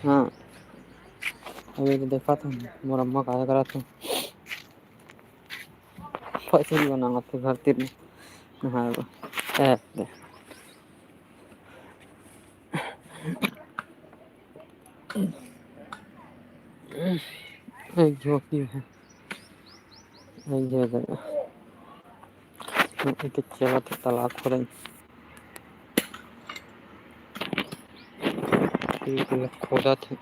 हाँ अभी तो देखा था मोर अम्मा खाया करा था पैसे भी बनाना थे घर तेरे हाँ दे एक झोंकी है एक जगह एक जगह तो तालाब खोदा खोदा थे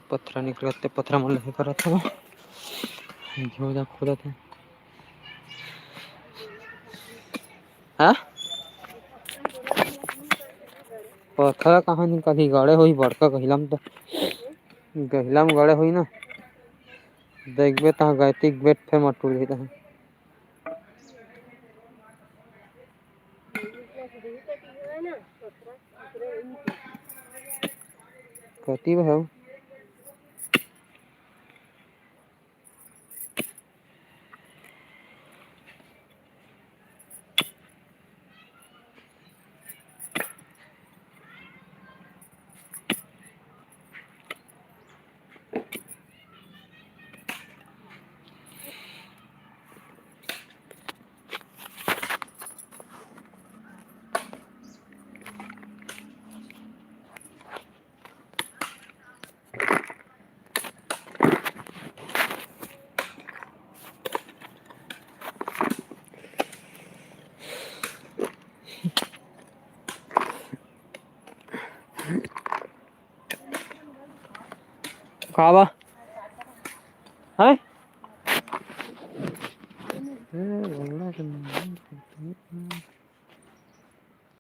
पत्थर निकलते पत्थर मन नहीं करा था झोदा खोदा थे हाँ पत्थर कहाँ निकली गड़े हुई बड़का गहिला में गड़े हुई ना देखबे तहाँ गए बेट फिर मटूर ही तहाँ कति है खावा है